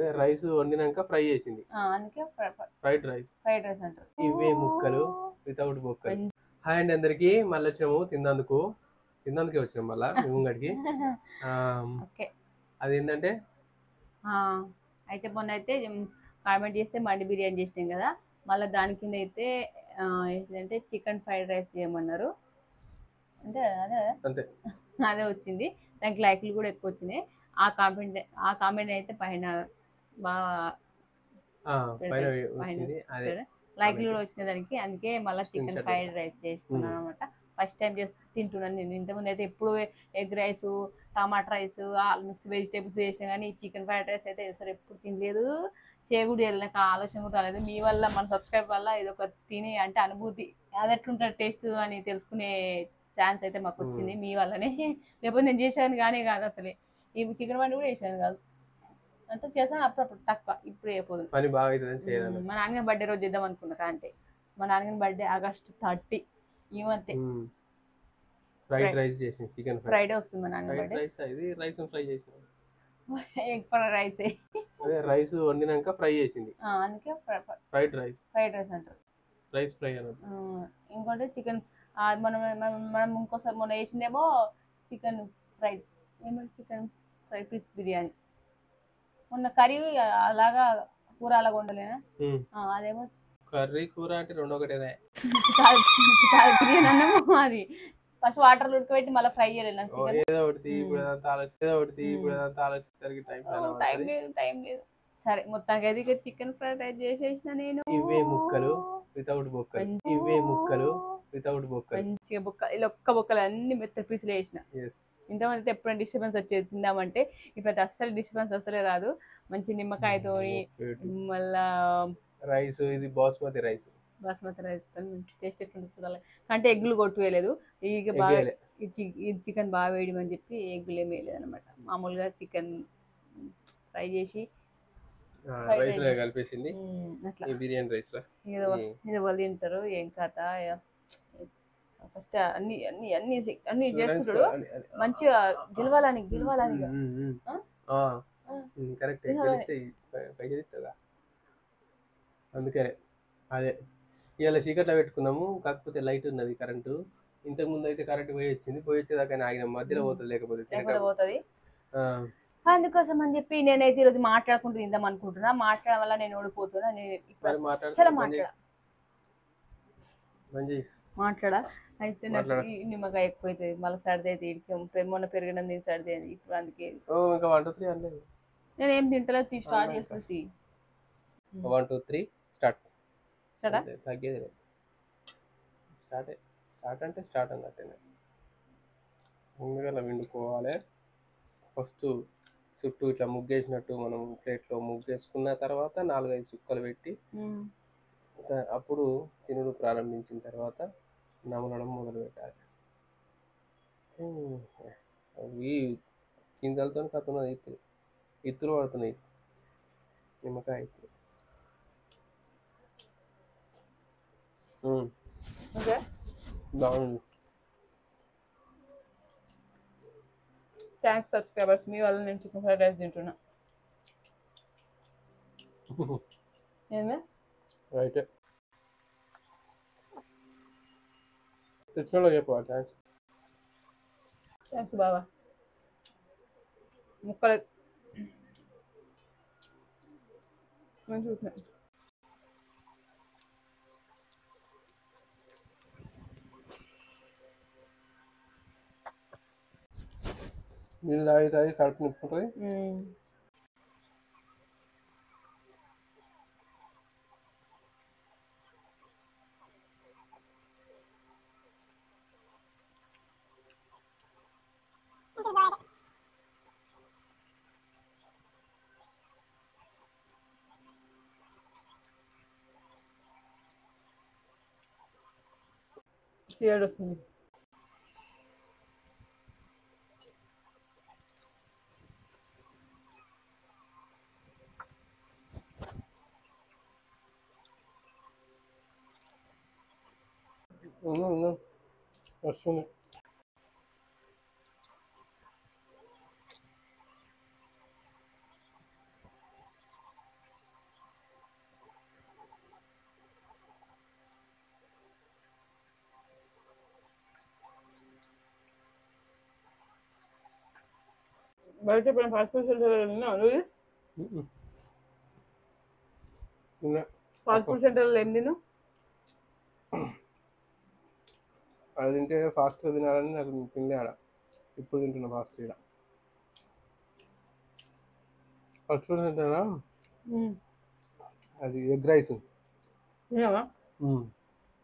అదే రైస్ వండినాక ఫ్రై చేసింది, అందుకే ఫ్రైడ్ రైస్ అంటారు. ఇవే ముక్కలు వితౌట్ బొక్కలు. హాయ్ అండి అందరికి, మళ్ళీ వచ్చినాము తిందందుకే వచ్చినాం మళ్ళా మేము ముంగడికి. ఓకే, అదేంటంటే అయితే మొన్న అయితే కామెంట్ చేస్తే మండి బిర్యానీ చేసినాం కదా, మళ్ళీ దాని కింద అయితే ఏంటంటే చికెన్ ఫ్రైడ్ రైస్ చేయమన్నారు. అంటే అంతే అదే వచ్చింది. దానికి లైక్లు కూడా ఎక్కువ వచ్చినాయి. ఆ కామెంట్ అయితే పైన బాగా లైక్లు కూడా వచ్చినాయి దానికి. అందుకే మళ్ళీ చికెన్ ఫ్రైడ్ రైస్ చేస్తున్నాను అనమాట. ఫస్ట్ టైం తింటున్నాను నేను. ఇంతకుముందు అయితే ఎప్పుడు ఎగ్ రైస్, టమాటా రైస్, మిక్స్ వెజిటేబుల్స్ చేసినా కానీ చికెన్ ఫ్రైడ్ రైస్ అయితే అసలు ఎప్పుడు తినలేదు. చేయకూడదు, నాకు ఆలోచన కూడా రాలేదు. మీ వల్ల, మన సబ్స్క్రైబ్ వల్ల ఇది ఒక తిని అంటే అనుభూతి, అది ఎట్లుంటుంది టేస్ట్ అని తెలుసుకునే ఛాన్స్ అయితే మాకు వచ్చింది మీ వల్లనే. లేకపోతే నేను చేసాను కానీ కాదు అసలే. ఈ చికెన్ వండి కూడా చేసాను కాదు, అంతా చేసాను అప్పుడప్పుడు తక్కువ. ఇప్పుడు అయిపోదు పని బాగా అవుతుంది. మా నాన్నగారి బర్త్డే రోజు చేద్దాం అనుకున్నా, అంటే మా నాన్నగారి బర్త్డే August 30 ఈ మంత్. ఫ్రైడ్ రైస్ చేసింది, చికెన్ ఫ్రైడే వస్తుంది మా నాన్న బర్త్డే. రైస్ ఫ్రై చేసింది, ఎగ్ ఫ్రైడ్ రైస్. అదే రైస్ వండినాక ఫ్రై చేసింది, అందుకే ఫ్రైడ్ రైస్ అంటారు. రైస్ ఫ్రై అన్నది. ఇంకోటి చికెన్ మనం ఇంకోసారి మొన్న వేసిందేమో chicken fried, chicken fried piece biryani. మొన్న కర్రీ అలాగా కూర అలాగా వండలేనా, అదేమో కర్రీ కూర అంటే రెండు ఒకటేనా. బిర్యానీ అన్నాము, అది ఫస్ట్ వాటర్ ఉడకబెట్టి మళ్ళీ ఫ్రై చేయలేదు. ఏదో ఒకటి ఇప్పుడు ఆలోచించేసరికి టైం లేదు. సరే, మొత్తానికి అయితే చికెన్ ఫ్రైడ్ రైస్ చేసేసిన నేను. ఇవే ముక్కలు వితౌట్ బొక్కలు, మంచిగా బొక్క, ఇలా ఒక్క బొక్కలు అన్ని మెత్త పీసులు వేసిన. ఇంతమంది ఎప్పుడైనా డిస్టర్బెన్స్ వచ్చేది తిందామంటే, ఇప్పుడు అస్సలు డిస్టర్బెన్స్ అసలే రాదు. మంచి నిమ్మకాయతో, మళ్ళా రైస్, ఇది బాస్మతి రైస్ టేస్ట్ ఎట్లుంటుంది అంటే ఎగ్గులు కొట్టువేయలేదు. ఇక బాగా ఈ చికెన్ బాగా వేయడమని చెప్పి ఎగ్గులు ఏమి వేయలేదు అనమాట. మామూలుగా చికెన్ ఫ్రై చేసి కలిపేసింది అట్లా. బిర్యానీ రైస్ ఇది వాళ్ళు తింటారు, ఏం కథ. ఫస్ట్ అన్ని అన్ని అన్ని అన్ని చేసుకుంటాడు మంచిగా, గెలవాలని కరెక్ట్. అందుకనే అదే ఇవాళ చీకట్లో పెట్టుకున్నాము. కాకపోతే లైట్ ఉన్నది, కరెంటు. ఇంతకుముందు అయితే కరెంట్ పోయి వచ్చేదాకా ఆగినాం, మధ్యలో పోతుంది. లేకపోతే అందుకోసం అని చెప్పి నేనైతే ఈరోజు మాట్లాడుకుంటూ తిందాం అనుకుంటున్నా. మాట్లాడడం వల్ల నేను ఓడిపోతున్నా. మాట్లాడా అయితే నాకు నిమ్మకాయ ఎక్కువ అవుతుంది, మళ్ళీ సర్ది అయితే మొన్న పెరిగిన దీని సర్ది అయింది. ఇప్పుడు అందుకే నేను ఏం తింటలేదు. స్టార్ట్ చేస్తుంది. 1 2 3 స్టార్ట్. తగ్గేది స్టార్ట్ అన్నట్టేనే. ముందుగా వండుకోవాలి. ఫస్ట్ చుట్టూ ఇట్లా ముగ్గేసినట్టు మనం ప్లేట్లో ముగ్గేసుకున్న తర్వాత 4-5 సుక్కలు పెట్టి అప్పుడు తినుడు ప్రారంభించిన తర్వాత నమలడం మొదలు పెట్టాలి. అవి గింజలతో కత్తున్నది, ఇత్తులు పడుతున్నాయి, నిమ్మకాయ ఇత్తులు. బాగుంది. థ్యాంక్స్ సబ్స్క్రైబర్స్, మీ వల్ల నేను చికెన్ ఫ్రైడ్ రైస్ తింటున్నా. రైట్, తెచ్చిన చెప్పు. థ్యాంక్స్ బాబా. ముక్కలు మంచిగా నీళ్ళు తాగి కడుపు నింపుకుంటుంది. వస్తుంది. వస్తుంది. బయట ఎప్పుడైనా ఫాస్ట్ ఫుడ్ సెంటర్ తిన్నావా నువ్వు? ఫాస్ట్ ఫుడ్ సెంటర్లో ఏం తిను? అది తింటే ఫాస్ట్గా తినాలని నాకు తినలే ఆడ. ఇప్పుడు తింటున్నా ఫాస్ట్ ఇక్కడ. ఫాస్ట్ ఫుడ్ సెంటరా అది ఎగ్ రైస్ తిన్నావా?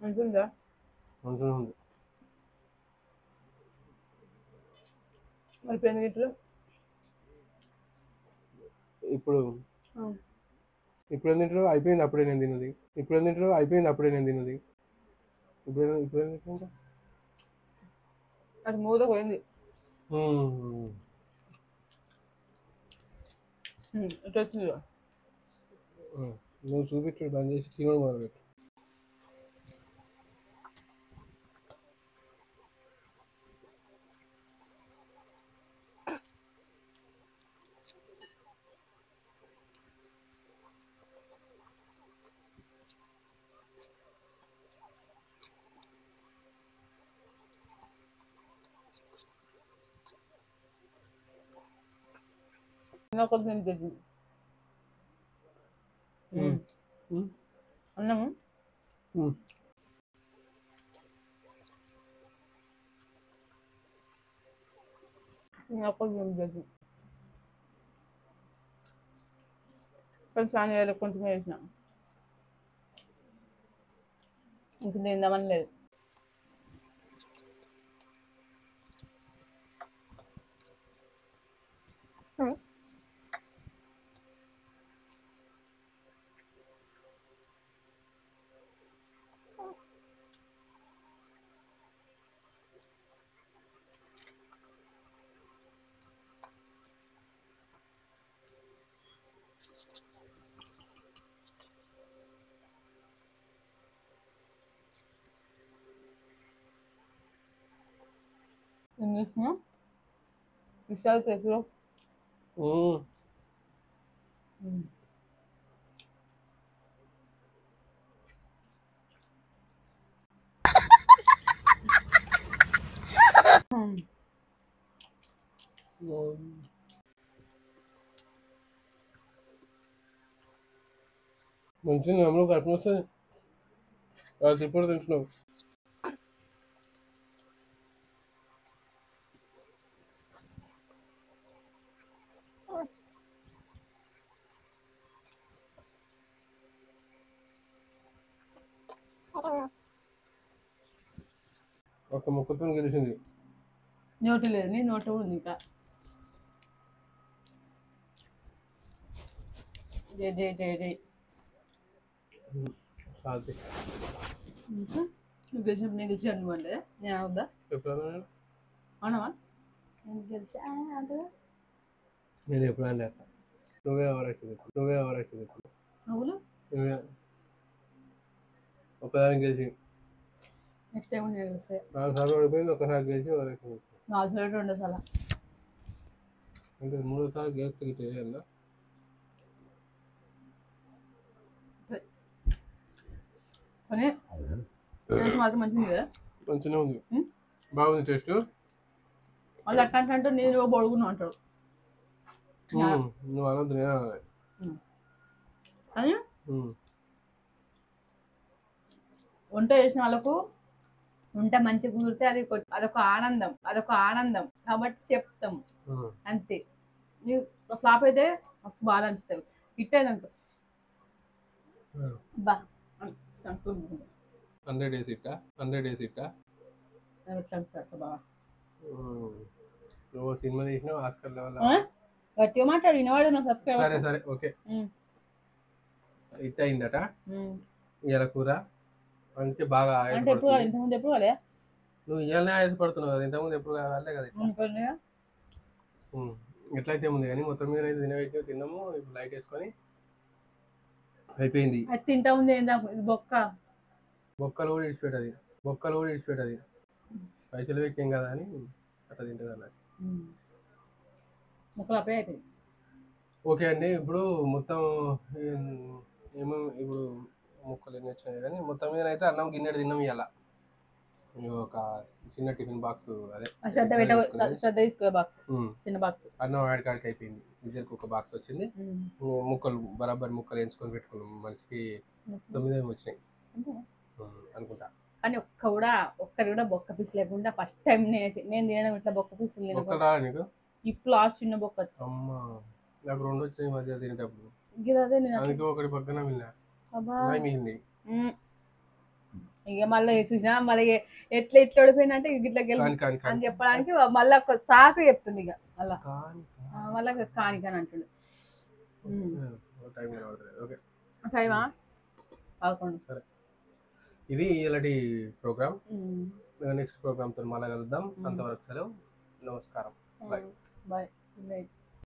మంచిగా మంచిగా ఉంది. మరి పెన్ గిట్లు ఇప్పుడు ఇప్పుడు ఏం తింటారు? అయిపోయింది అప్పుడే నేను తిన్నది. ఇప్పుడు ఏం తింటారు? అయిపోయింది అప్పుడే నేను తిన్నది. ఇప్పుడు ఏం తింటా? అది మూత పోయింది. ఇటు వచ్చింది. నువ్వు చూపించు బంద్ చేసి తినడం మొదలుపెట్టు. కొంచెం తెచ్చింది అన్నము. కొంచెం తెచ్చింది కొంచెం వేయాలి, కొంచెం వేసిన ఇంక తిందామని లేదు. ఏం చేస్తున్నా విషయాలు తెలుసులో మంచిగా అమ్మలో కడుపు వస్తుంది. వాళ్ళు ఇప్పుడు తింటున్నావు. ఒక ముక్కతో గెలిచింది. నోటు లేదు, నీ నోటు ఉంది ఇంకా. జై జై జై జై. నువ్వు గెలిచినప్పుడు నేను గెలిచాను నువ్వు అంటే నేను అవుదా? అవునవా? నేను గెలిచా అంటదా? నేను ఎప్పుడైనా అట్లా నువ్వే అవరాక్షి చెప్పు. అవును ఒకదానికి గెలిచి నెక్స్ట్ టైం నేను గెలిస్తే 4 సార్లు ఓడిపోయింది. ఒకసారి గెలిచి అవరాక్షి చెప్పు. 4 సార్లు 2 సార్లు అంటే 3వ సారి గెలిస్తే చేయాలా? కానీ మాత్రం మంచిది కదా? మంచిగా ఉంది, బాగుంది టేస్ట్. వాళ్ళు అట్లా అంటే నేను పొడుగున్నా అంటాడు. నువ్వు అనొద్దు, నేను కానీ వంట చేసిన వాళ్ళకు వంట మంచిగా కుదిరితే అదొక ఆనందం కాబట్టి చెప్తాం అంతే. నీకు ఫ్లాప్ అయితే మస్తు బాగా అనిపిస్తుంది. హిట్ అయిందంట బా 100 days ఇట్టా బాగా నువ్వు సినిమా తీసినావు ఆస్కర్ లెవెల్. గట్టిగా మాట్లాడు వినవాడు నా సబ్స్క్రైబర్. సరే సరే ఓకే. హిట్ అయిందట ఇవాళ కూర. అందుకే బాగా ఇంతకుముందు ఎప్పుడు కాలే. నువ్వు ఇవాళనే ఆయాసపడుతున్నావు కదా, ఇంతకుముందు ఎప్పుడు కావాలే కదా. ఎట్లయితే ఉంది కానీ మొత్తం మీద అయితే తినవేసిన తిన్నాము. ఇప్పుడు లైట్ వేసుకొని అయిపోయింది. అది తింటా ఉంది బొక్కలు కూడా ఇడిచిపెట్టది. పైసలు పెట్టాం కదా అని అట్లా తింటుంది అన్నట్టు. ఓకే అండి. ఇప్పుడు మొత్తం ఏమో ఇప్పుడు ముక్కలు ఎన్ని వచ్చినాయి కానీ మొత్తం మీద అయితే అన్నం గిన్నెడు తిన్నాం ఇవాళ. ఒక చిన్న టిఫిన్ బాక్స్ అదే శ్రద్ధ తీసుకో బాక్స్, చిన్న బాక్స్ అన్నం ఆడికాడికి అయిపోయింది. ఇద్దరికి ఒక బాక్స్ వచ్చింది. ముక్కలు బరాబర్ ముక్కలు ఎంచుకొని పెట్టుకున్నాం. మనిషికి 9 వచ్చినాయి అనుకుంటా. కానీ ఒక్కటి కూడా బొక్క పీస్ లేకుండా ఫస్ట్ టైం నేను తినడం ఇట్లా బొక్క పీసులు బొక్కలు రాలే నీకు? ఇప్పుడు లాస్ట్ చిన్న బొక్క వచ్చింది. అమ్మా నాకు 2 వచ్చినాయి మధ్య తినేటప్పుడు. అందుకే ఒకటి పక్కన మిగిలింది. ఇక మళ్ళీ చూసినా మళ్ళీ ఎట్లా ఓడిపోయినంటే ఇట్లా అని చెప్పడానికి మళ్ళీ ఒక సాకు చెప్తుంది. ఇక మళ్ళా కానికని అంటుండు. టైమా 11. సరే, ఇది ఇలాంటి ప్రోగ్రామ్. నెక్స్ట్ ప్రోగ్రామ్ తో మళ్ళీ కలుద్దాం. అంతవరకు సెలవు. నమస్కారం. బాయ్. బాయ్.